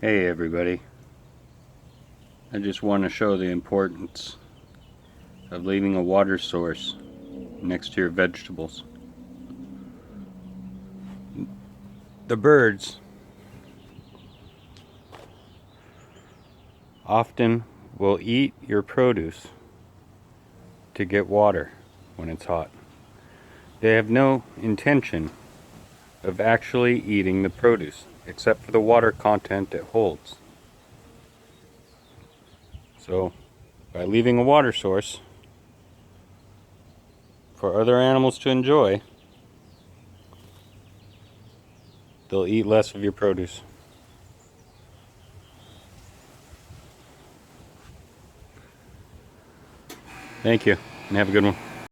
Hey everybody, I just want to show the importance of leaving a water source next to your vegetables. The birds often will eat your produce to get water when it's hot. They have no intention of actually eating the produce except for the water content it holds. So by leaving a water source for other animals to enjoy, they'll eat less of your produce. Thank you, and have a good one.